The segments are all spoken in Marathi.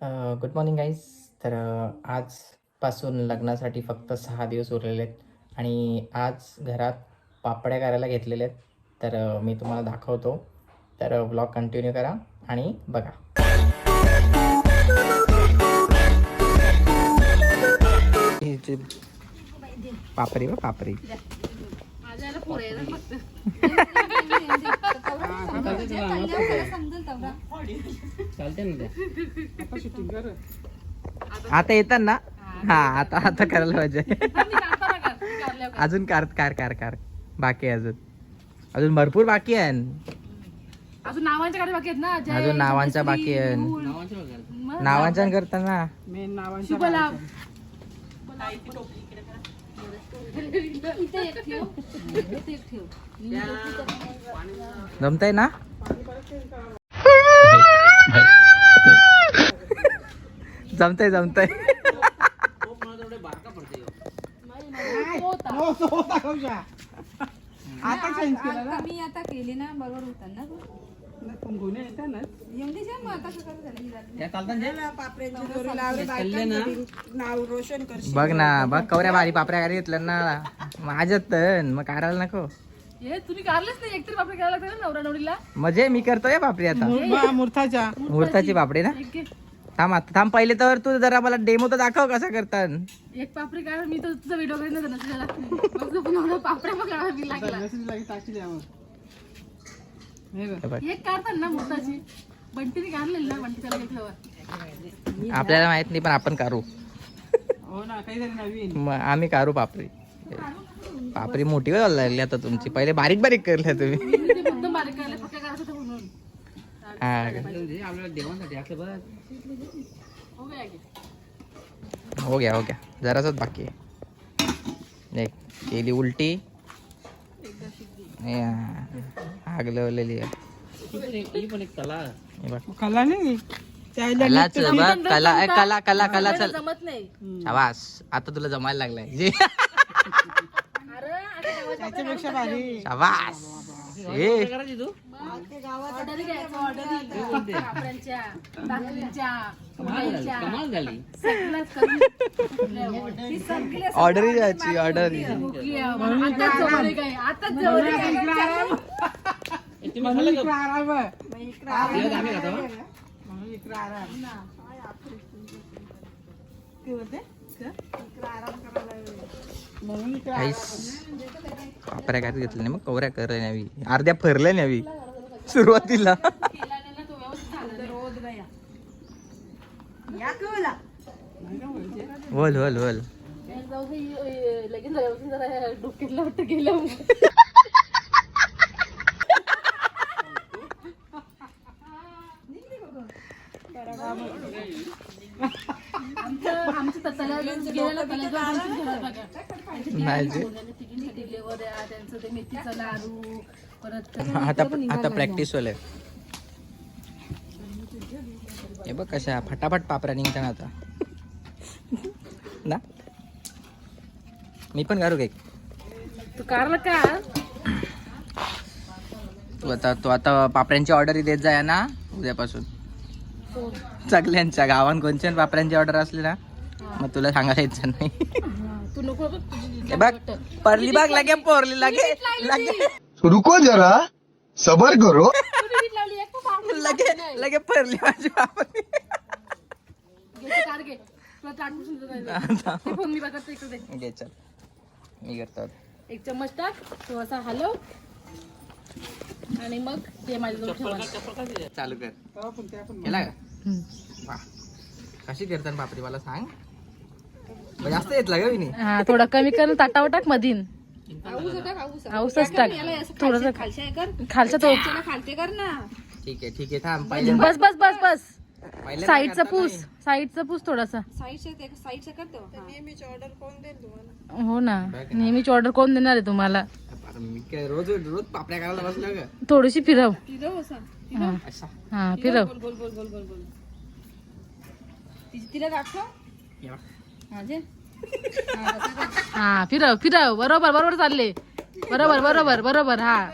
Good morning guys. तर आजपासून लग्नासाठी फक्त 6 दिवस उरलेले आहेत आणि आज घरात पापड्या करायला घेतलेले आहेत. तर मी तुम्हाला दाखवतो. तर व्लॉग कंटिन्यू करा आणि बघा. पापरी पापरी आता येतात ना. हा आता आता करायला पाहिजे. अजून कार कार कार कार बाकी आहे. अजून भरपूर बाकी आहे. अजून नावांच्या गाडी बाकी आहेत ना. अजून नावांच्या बाकी आहे. नावांच्या करताना जमतंय ना. जमतंय जमतंय. मी आता केली ना बरोबर होता ना. बघ ना बघ कवऱ्या भारी पापऱ्या गाडी घेतल्या ना माझ्यात. मग करायला नको. तुम्ही कारलेच नाही एकतरी बापरे करायला लागतं ना नवरा नवरीला. म्हणजे मी करतोय पापडी आता. मुहूर्ताची पापडी ना. थांब आता थांब. पहिले तर तू जरा मला डेमो तर दाखव कसा करतात. एक पापडी काय मी तर तुझा व्हिडिओ करेन ना तुझ्याला पापड्या मग मी लागला. एक काढतात ना मुहूर्ताची. बंटीने काढलेली ना. बंटी त्याला घेतल्यावर आपल्याला माहित नाही पण आपण करू. आम्ही करू पापडी. पापडी मोठी व्हायला लागली आता तुमची. पहिले बारीक बारीक करल्या तुम्ही. एकदम बारीक करायला फक्त करायचं होतं म्हणून. हो गया जरासच बाकी आहे. केली उलटी. आग लावलेली आहे. कला नाही. कला कला कला चल. जमत नाही. शाबास. आता तुला जमायला लागलाय. शाबास. ऑर्डर द्यायची ऑर्डर. पापऱ्या काय घेतल्या नाही. मग कवऱ्या कर न्यावी. अर्ध्या फरल्या न्यावी सुरुवातीला. बोल बोल बोल. लगेच जरा डोक्यातलं वाटतं गेलं. आमचं तसला गेलेला त्यांचं ते मेथीचा लाडू परत. आता प्रॅक्टिस होईल. हे बघ कशा फटाफट पापऱ्या निघताना आता ना. मी पण करू केक. तू कारला का. तू आता पापड्यांची ऑर्डर देत जाय ना उद्यापासून. सगळ्यांच्या गावात कोणत्या पापड्यांची ऑर्डर असली ना मग तुला सांगायला यायचं नाही. तू नको बघ परली बाग लगे पोरली लगे लगे. रुको जरा सबर करो. लगे लगे परली माझी पापडी. घे चल. मी करतो. एक चम्मच टाक. थोडासा हलव आणि मग ते माझ्याजवळ चालू कर. केला का. वा कशी करतात पापडी मला सांग. जास्त येतला का मी. हा थोडा कमी कर. ताटावर टाक मधीन. आऊसच टाक थोडस खालच्या तो खालते कर ना. ठीक आहे थांब. पहिले बस बस बस बस. साईडचा पूस थोडासा. साईडचं करतो. नेहमीची ऑर्डर कोण देईल तुम्हाला. हो ना नेहमीची ऑर्डर कोण देणार आहे तुम्हाला. मी काय रोज रोज पापड्या करायला बसलो का. थोडीशी फिरव. असा हा फिरव. गोल गोल गोल गोल गोल. तिला दाखव. हा फिरव फिरव. बरोबर बरोबर चालले. बरोबर बरोबर बरोबर. हा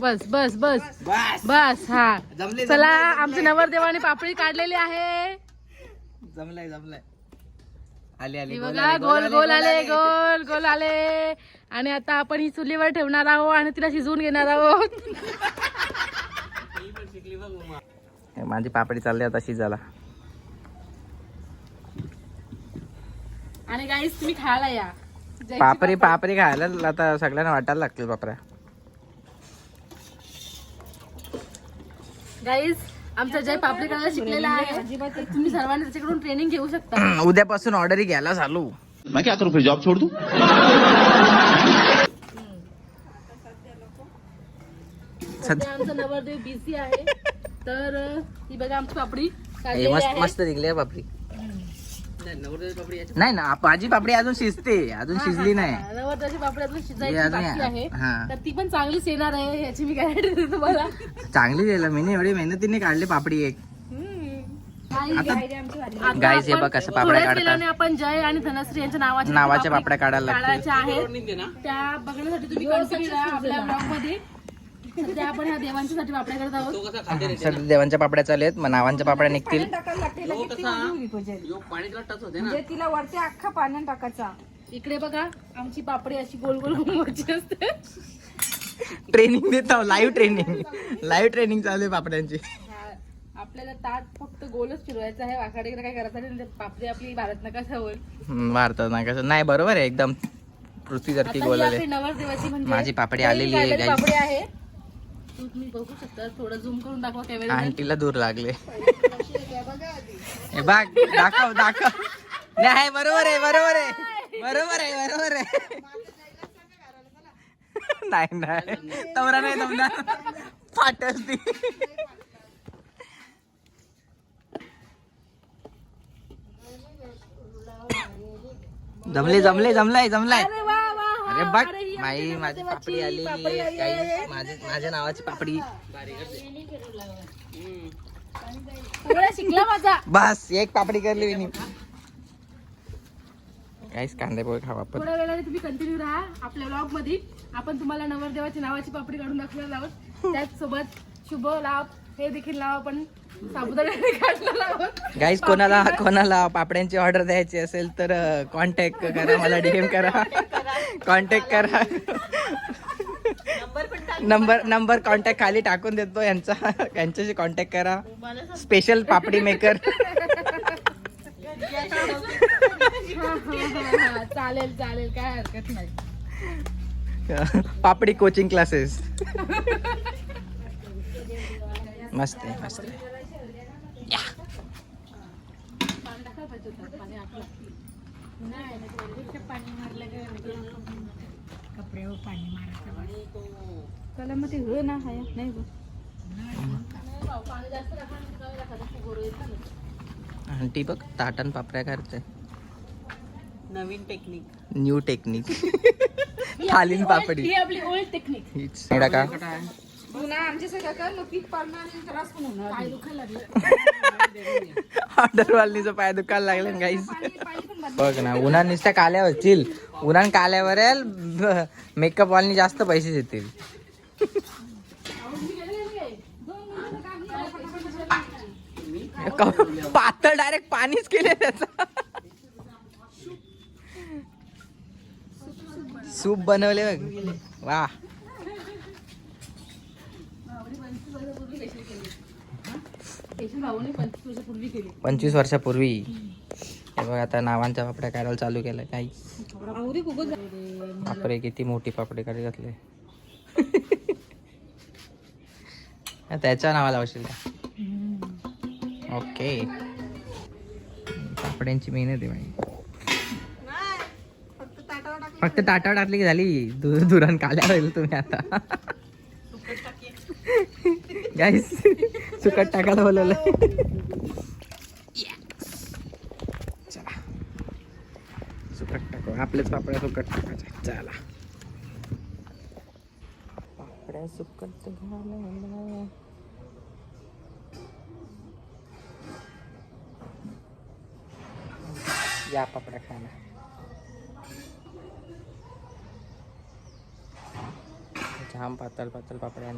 बस बस बस बस. हा चला आमच्या नवरदेवाने पापडी काढलेली आहे. जमलाय जमलाय. आले आले हे गोल बघा आले, गोल गोल आले आले. गोल गोल आले. आणि आता आपण ही चुलीवर ठेवणार आहोत आणि तिला शिजवून घेणार आहोत. माझी पापडी चालली आता शिजायला. आणि गाईस तुम्ही खायला या. पापरी पापरी खायला आता सगळ्यांना वाटायला लागतील पापऱ्या. गाईस आमचा जय पापडी करायला शिकलेला आहे. तुम्ही सर्वांनी त्याच्याकडून ट्रेनिंग घेऊ शकता. उद्यापासून ऑर्डरी घ्यायला चालू. मैं क्या करूं फिर जॉब छोड़ दूं? सध्या आमचा नवरदेव बिझी आहे. तर ही बघा आमची पापडी हे काढलेली मस्त आहे. मस्त निघली आहे पापडी. नाही ना माझी पापडी अजून शिजते, अजून शिजली नाही. नवरदेवाची पापडी अजून हे शिजायची अजून बाकी आहे. हा. तर ती पण चांगलीच येणार आहे याची मी गॅरंटी देते तुम्हाला. चांगली दिलं मी एवढी मेहनतीने काढली पापडी एक. आता गाईस हे बघ कसं पापड्या थोड्याच काढतात. वेळाने आपण जय आणि धनश्री यांच्या नावाच्या पापड्या काढायला लागतील. काढायच्या आहेत. त्या बघण्यासाठी तुम्ही कंटिन्यू राहा आपल्या ब्लॉग मध्ये. सध्या आपण ह्या देवांच्यासाठी पापड्या करत आहोत. सर देवांच्या पापड्या चालू आहेत, मग नावांच्या पापड्या निघतील. म्हणजे तिला वरती अख्खा पाण्यात टाकायचा. इकडे बघा आमची पापडी अशी गोल गोल घुमवायची असते. ट्रेनिंग देतो, लाईव्ह ट्रेनिंग चालू आहे पापड्यांची. आपल्याला ताट फक्त गोलच फिरवायचं आहे. वाकडे काय करायचं नाही. म्हणजे पापडी आपली भारत नकाशा होईल. भारतात ना कसं नाही, बरोबर आहे एकदम. पृथ्वीसारखी आता गोल ही आले. आपली नवरदेवाची म्हणजे माझी पापडी नवीन आलेली आहे, काढलेली guys. पापडी आहे. तुम्ही बघू शकता. थोडं झूम करून दाखवा कॅमेरा. आंटीला दूर लागले. हे बघ दाखव दाखव. नाही बरोबर आहे बरोबर आहे बरोबर आहे बरोबर आहे. नाही नाही तवरा नाही जमणार, फाटल ती. जमले जमले जमलाय जमलाय. अरे वा वा वा. अरे बघ अरे ही माई आमच्या माझी नवरदेवाची पापडी आलेली पापडी आहे. आली आहे. काही माझ्या नावाची पापडी. सगळं शिकला माझा. बस एक पापडी करली विनी. काहीच कांदे पोहे खावा आपण. थोड्या वेळाने तुम्ही कंटिन्यू राहा आपल्या ब्लॉग मध्ये. आपण तुम्हाला नवरदेवाची नावाची पापडी काढून दाखवणार आहोत. त्याचसोबत शुभ लाभ हे देखील नाव आपण साबुदाण्याने काढणार आहोत. गाईस कोणाला पापड्यांची ऑर्डर द्यायची असेल तर कॉन्टॅक्ट करा, मला डीएम करा, कॉन्टॅक्ट करा. नंबर कॉन्टॅक्ट खाली टाकून देतो यांच्याशी कॉन्टॅक्ट करा. स्पेशल पापडी मेकर. चालेल चालेल काय हरकत नाही. पापडी कोचिंग क्लासेस. मस्त आहे मस्त आहे. त्याला मग ते हो ना हाय नाही गो. आंटी बघ ताटण पापड्या करते. नवीन टेक्निक. New technique. थालीन पापडी. ही आपली ओल्ड टेक्निक. हीच नाही का पुन्हा आमच्या सगळं कर मग पीठ पाडणार आणि त्रास पण होणार. पाय दुखायला लागले. ऑर्डर वालनीचं पाय दुखायला लागले गाईस. बघ ना उन्हान नुसत्या काल्यावर चिल. उन्हान काल्यावर मेकअप वालनी जास्त पैसे देतील. पातळ डायरेक्ट पाणीच केले त्याचा. सूप बनवले बघ. वा 25 वर्षापूर्वी. हे बघ आता नावांच्या पापड्या काढायला चालू केलं काही. बापरे किती मोठी पापडी काढी घातली. त्याच्या नावाला औषध. ओके पापड्यांची मेहनत आहे बाई. फक्त ताटावर टाकली की झाली. दुरण काल्या राहील तुम्ही आता. गाईस सुकट टाकायला बोलवलं. चला सुकट टाकू. आपलेच पापड्या सुकट टाकायच्या. चला पापड्या सुकट घालायला. या पापड्या खायला. जाम पातळ पातळ पापड्या.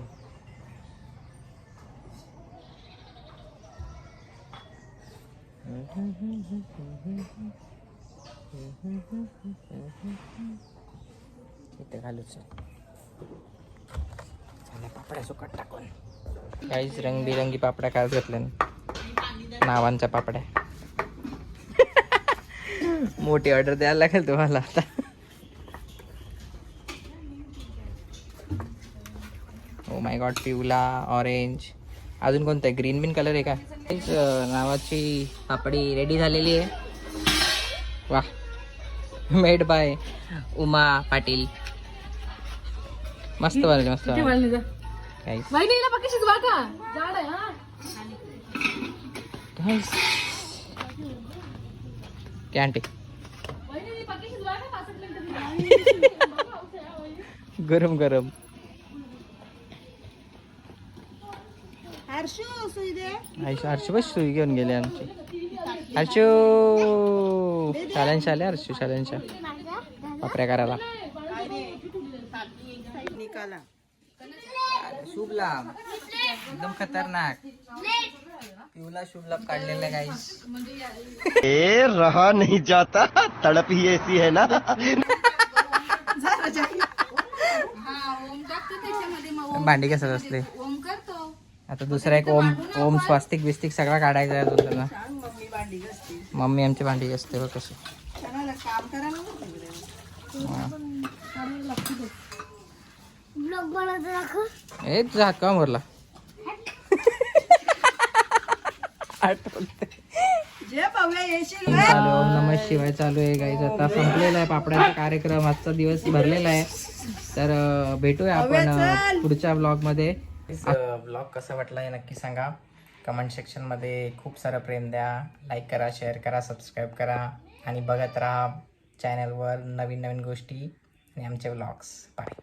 इथे घालूच झाल्या पापड्या सुकट टाकून. काहीच रंगबिरंगी पापड्या काय घेतल्या नावांच्या पापड्या. मोठी ऑर्डर द्यायला लागेल तुम्हाला आता. ओ माय गॉड, पिवला, ऑरेंज, अजून कोणतं आहे? ग्रीन बिन कलर आहे का? तेच नावाची पापडी रेडी झालेली आहे. वा, मेड बाय उमा पाटील. मस्त बनवली, मस्त किती बनवली. वाजले जा? Guys, वहिनीला पक्की शिजवा का? जाड आहे हा. guys. कॅन्टी वहिनी पक्की शिजवा का? 5 मिनिटं. गरम गरम. हर्षू सुई दे. हर्षू बस सुई घेऊन गेले आमची. हर्षू शाळ्यांशी आले. हर्षू शाळ्यांच्या पापड्या करायला. निकाला. शुभ लाभ एकदम खतरनाक. पिवला शुभ लाभ काढलेला गाईस. ए रहा नहीं जाता, तड़प ही ऐसी है ना. भांडी कसं असते आता. दुसरा एक ओम ओम स्वास्तिक बिस्तिक सगळा काढायचा आहे अजून त्यांना. मम्मी भांडी घासते. मम्मी आमची भांडी असते बघ कसं. चांगलं काम करायला नको तिकडे. ए तुझा हात का भरला. आठवते. जे पाहूया येशील. चालू ओम नमः शिवाय चालू आहे गाईज. आता संपलेला आहे पापड्याचा कार्यक्रम. आजचा दिवस भरलेला आहे. तर भेटूया आपण पुढच्या ब्लॉगमध्ये. ब्लॉग कसा वाटला हे नक्की सांगा. कमेंट सेक्शनमध्ये खूप सारं प्रेम द्या. लाईक करा, शेअर करा, सबस्क्राईब करा आणि बघत राहा चॅनलवर नवीन नवीन गोष्टी आणि आमचे ब्लॉग्स. बाय.